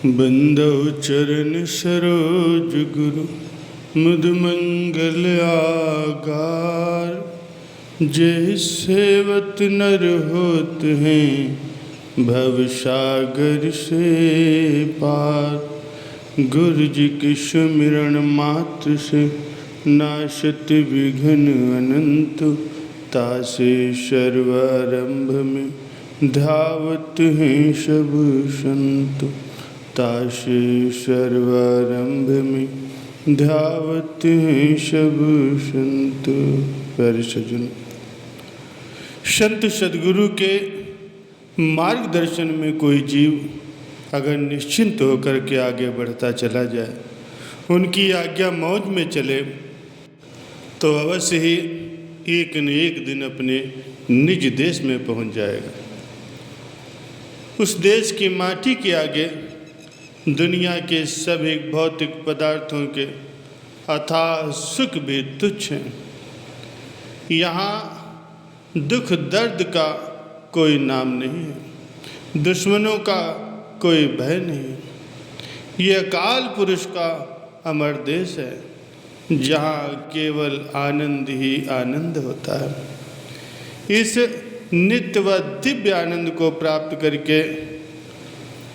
बंदो चरण सरोज गुरु मुद मंगल आगार। जय सेवत नर होत हैं भव सागर से पार। गुरु जी के सुमिरन मात्र से नाशत विघ्न अनंत। तासे सर्वारंभ में धावत हैं सब संत। तासे सर्वारंभ में धावत हैं सब संत। प्यारे सज्जन, संत सदगुरु के मार्गदर्शन में कोई जीव अगर निश्चिंत होकर के आगे बढ़ता चला जाए, उनकी आज्ञा मौज में चले, तो अवश्य ही एक न एक दिन अपने निज देश में पहुंच जाएगा। उस देश की माटी के आगे दुनिया के सभी भौतिक पदार्थों के अथाह सुख भी तुच्छ हैं। यहाँ दुख दर्द का कोई नाम नहीं है, दुश्मनों का कोई भय नहीं। यह अकाल पुरुष का अमर देश है, जहाँ केवल आनंद ही आनंद होता है। इस नित्य व दिव्य आनंद को प्राप्त करके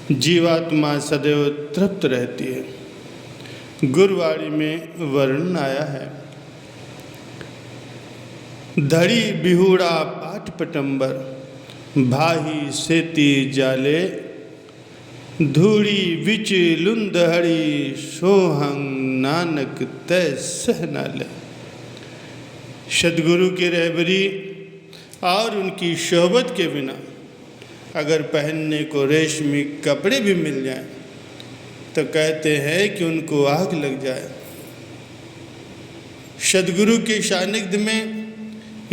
जीवात्मा सदैव तृप्त रहती है। गुरुवाणी में वर्णन आया है, धड़ी बिहुड़ा पाट पटंबर भाही सेती जाले। धूड़ी विच लुंदहड़ी सोहंग नानक तय सह नाले। सदगुरु की रहबरी और उनकी शोहबत के बिना अगर पहनने को रेशमी कपड़े भी मिल जाएं, तो कहते हैं कि उनको आग लग जाए। सदगुरु के सानिध्य में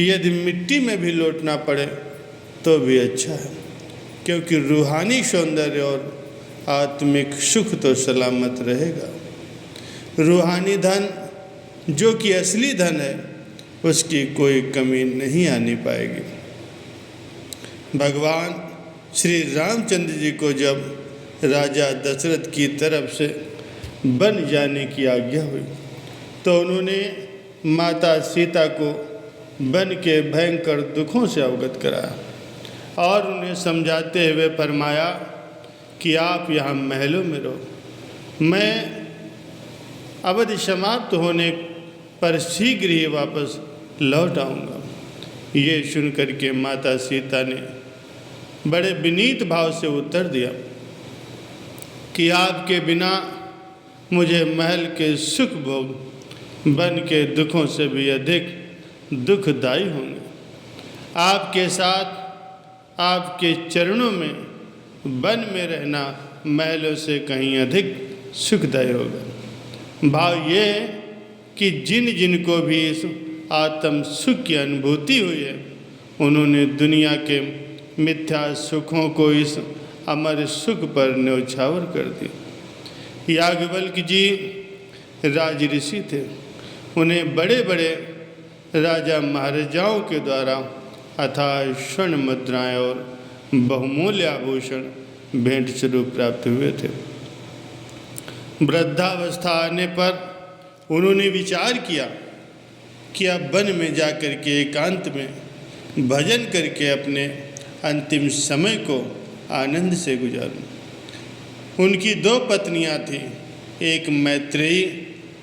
यदि मिट्टी में भी लौटना पड़े तो भी अच्छा है, क्योंकि रूहानी सौंदर्य और आत्मिक सुख तो सलामत रहेगा। रूहानी धन जो कि असली धन है, उसकी कोई कमी नहीं आनी पाएगी। भगवान श्री रामचंद्र जी को जब राजा दशरथ की तरफ से वन जाने की आज्ञा हुई, तो उन्होंने माता सीता को वन के भयंकर दुखों से अवगत कराया और उन्हें समझाते हुए फरमाया कि आप यहाँ महलों में रहो, मैं अवधि समाप्त होने पर शीघ्र ही वापस लौट आऊँगा। ये सुनकर के माता सीता ने बड़े विनीत भाव से उत्तर दिया कि आपके बिना मुझे महल के सुख भोग वन के दुखों से भी अधिक दुखदायी होंगे। आपके साथ आपके चरणों में वन में रहना महलों से कहीं अधिक सुखदायी होगा। भाव ये कि जिन जिन को भी इस आत्म सुख की अनुभूति हुई है, उन्होंने दुनिया के मिथ्या सुखों को इस अमर सुख पर न्यौछावर कर दिया। याज्ञवल्क्य जी राज ऋषि थे, उन्हें बड़े बड़े राजा महाराजाओं के द्वारा अथाह स्वर्ण मुद्राएं और बहुमूल्य आभूषण भेंट स्वरूप प्राप्त हुए थे। वृद्धावस्था आने पर उन्होंने विचार किया कि अब वन में जाकर के एकांत में भजन करके अपने अंतिम समय को आनंद से गुजारूं। उनकी दो पत्नियां थीं, एक मैत्रेयी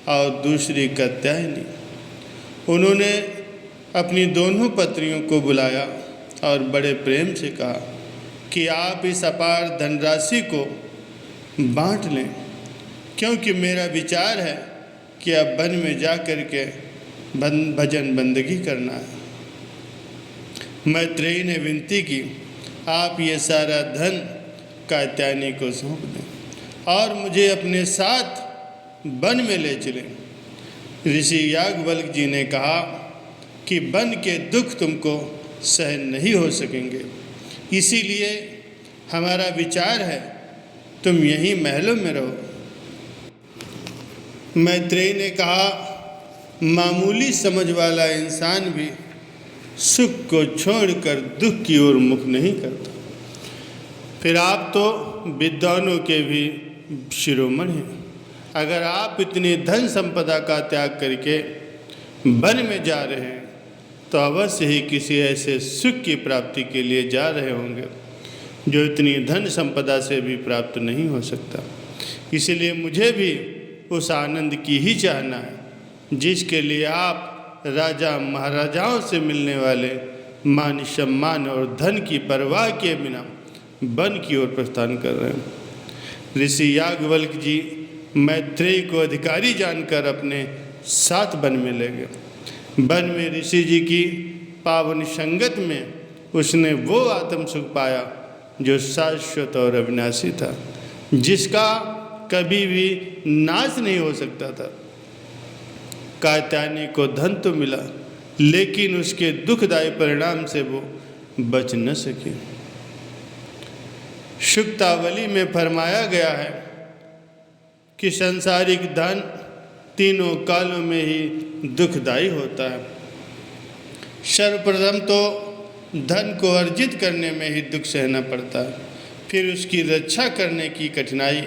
और दूसरी कात्यायनी। उन्होंने अपनी दोनों पत्नियों को बुलाया और बड़े प्रेम से कहा कि आप इस अपार धनराशि को बांट लें, क्योंकि मेरा विचार है कि अब वन में जा कर के भजन बंदगी करना है। मैत्रेयी ने विनती की, आप ये सारा धन कात्यायनी को सौंप दें और मुझे अपने साथ वन में ले चलें। ऋषि याज्ञवल्क्य जी ने कहा कि वन के दुख तुमको सहन नहीं हो सकेंगे, इसीलिए हमारा विचार है तुम यहीं महलों में रहो। मैत्रेयी ने कहा, मामूली समझ वाला इंसान भी सुख को छोड़कर दुख की ओर मुख नहीं करता। फिर आप तो विद्वानों के भी शिरोमणि हैं। अगर आप इतनी धन संपदा का त्याग करके वन में जा रहे हैं तो अवश्य ही किसी ऐसे सुख की प्राप्ति के लिए जा रहे होंगे जो इतनी धन संपदा से भी प्राप्त नहीं हो सकता। इसलिए मुझे भी उस आनंद की ही चाहना है जिसके लिए आप राजा महाराजाओं से मिलने वाले मान सम्मान और धन की परवाह किए बिना वन की ओर प्रस्थान कर रहे हैं। ऋषि याज्ञवल्क्य जी मैत्रेयी को अधिकारी जानकर अपने साथ वन में ले गए। वन में ऋषि जी की पावन संगत में उसने वो आत्म सुख पाया जो शाश्वत और अविनाशी था, जिसका कभी भी नाश नहीं हो सकता था। कात्यायनी को धन तो मिला, लेकिन उसके दुखदायी परिणाम से वो बच न सके। शुक्तावली में फरमाया गया है कि सांसारिक धन तीनों कालों में ही दुखदायी होता है। सर्वप्रथम तो धन को अर्जित करने में ही दुख सहना पड़ता है, फिर उसकी रक्षा करने की कठिनाई,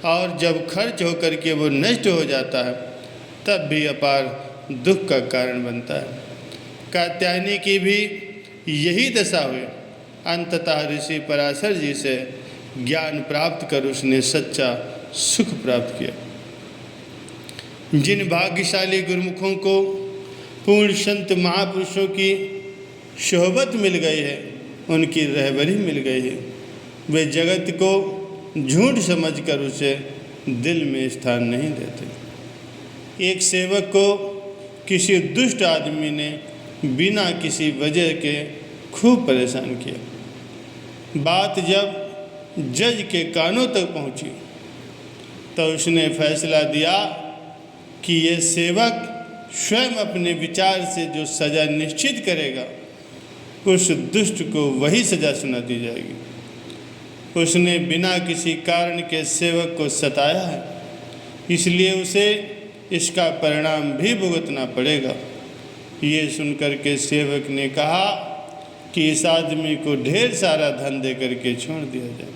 और जब खर्च होकर के वो नष्ट हो जाता है तब भी अपार दुख का कारण बनता है। कात्यायनी की भी यही दशा हुई। अंततः ऋषि पराशर जी से ज्ञान प्राप्त कर उसने सच्चा सुख प्राप्त किया। जिन भाग्यशाली गुरुमुखों को पूर्ण संत महापुरुषों की सोहबत मिल गई है, उनकी रहबरी मिल गई है, वे जगत को झूठ समझकर उसे दिल में स्थान नहीं देते। एक सेवक को किसी दुष्ट आदमी ने बिना किसी वजह के खूब परेशान किया। बात जब जज के कानों तक पहुंची तो उसने फैसला दिया कि ये सेवक स्वयं अपने विचार से जो सज़ा निश्चित करेगा उस दुष्ट को वही सज़ा सुना दी जाएगी। उसने बिना किसी कारण के सेवक को सताया है, इसलिए उसे इसका परिणाम भी भुगतना पड़ेगा। ये सुनकर के सेवक ने कहा कि इस आदमी को ढेर सारा धन दे करके छोड़ दिया जाए।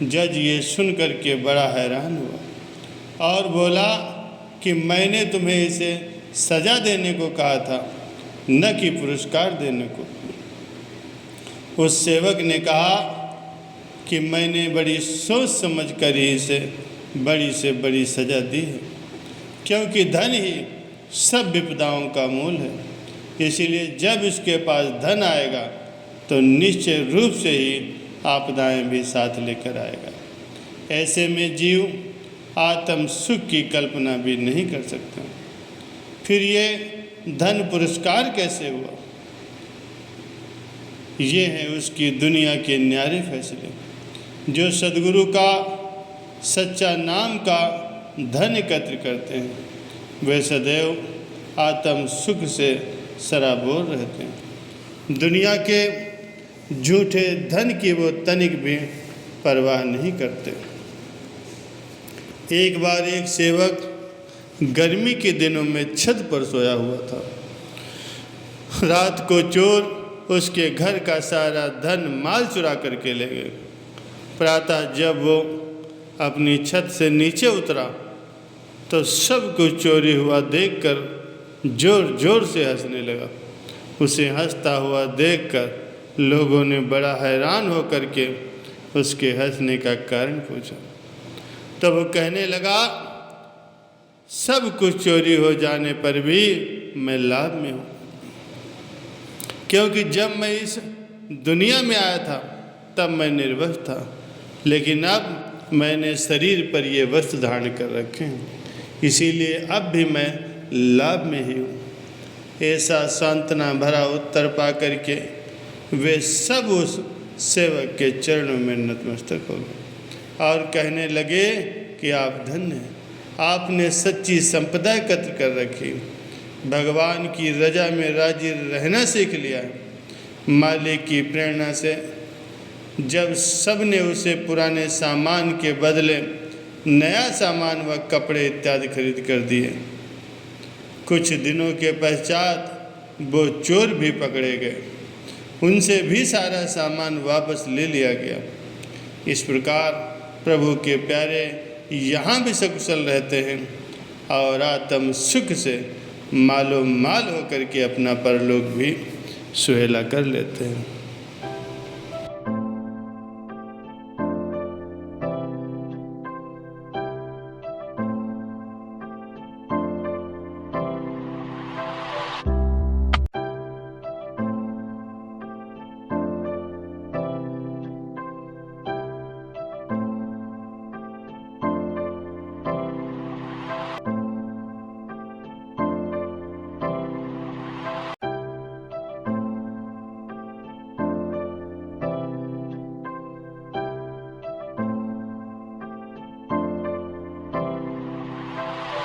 जज ये सुनकर के बड़ा हैरान हुआ और बोला कि मैंने तुम्हें इसे सज़ा देने को कहा था, न कि पुरस्कार देने को। उस सेवक ने कहा कि मैंने बड़ी सोच समझ कर ही इसे बड़ी से बड़ी सज़ा दी है, क्योंकि धन ही सब विपदाओं का मूल है। इसीलिए जब इसके पास धन आएगा तो निश्चय रूप से ही आपदाएं भी साथ लेकर आएगा। ऐसे में जीव आत्म सुख की कल्पना भी नहीं कर सकता। फिर ये धन पुरस्कार कैसे हुआ? ये है उसकी दुनिया के न्यारे फैसले। जो सद्गुरु का सच्चा नाम का धन एकत्र करते हैं वे सदैव आत्म सुख से सराबोर रहते हैं। दुनिया के झूठे धन की वो तनिक भी परवाह नहीं करते। एक बार एक सेवक गर्मी के दिनों में छत पर सोया हुआ था। रात को चोर उसके घर का सारा धन माल चुरा करके ले गए। प्रातः जब वो अपनी छत से नीचे उतरा तो सब कुछ चोरी हुआ देखकर जोर जोर से हंसने लगा। उसे हंसता हुआ देखकर लोगों ने बड़ा हैरान होकर के उसके हंसने का कारण पूछा। तब वो कहने लगा, सब कुछ चोरी हो जाने पर भी मैं लाभ में हूँ, क्योंकि जब मैं इस दुनिया में आया था तब मैं निर्वस्त्र था, लेकिन अब मैंने शरीर पर ये वस्त्र धारण कर रखे हैं, इसीलिए अब भी मैं लाभ में ही हूँ। ऐसा सांत्वना भरा उत्तर पा करके वे सब उस सेवक के चरणों में नतमस्तक हो गए और कहने लगे कि आप धन्य हैं, आपने सच्ची संपदा एकत्र कर रखी, भगवान की रजा में राजी रहना सीख लिया है। मालिक की प्रेरणा से जब सब ने उसे पुराने सामान के बदले नया सामान व कपड़े इत्यादि खरीद कर दिए। कुछ दिनों के पश्चात वो चोर भी पकड़े गए, उनसे भी सारा सामान वापस ले लिया गया। इस प्रकार प्रभु के प्यारे यहाँ भी सकुशल रहते हैं और आत्म सुख से मालो माल होकर के अपना परलोक भी सुहेला कर लेते हैं।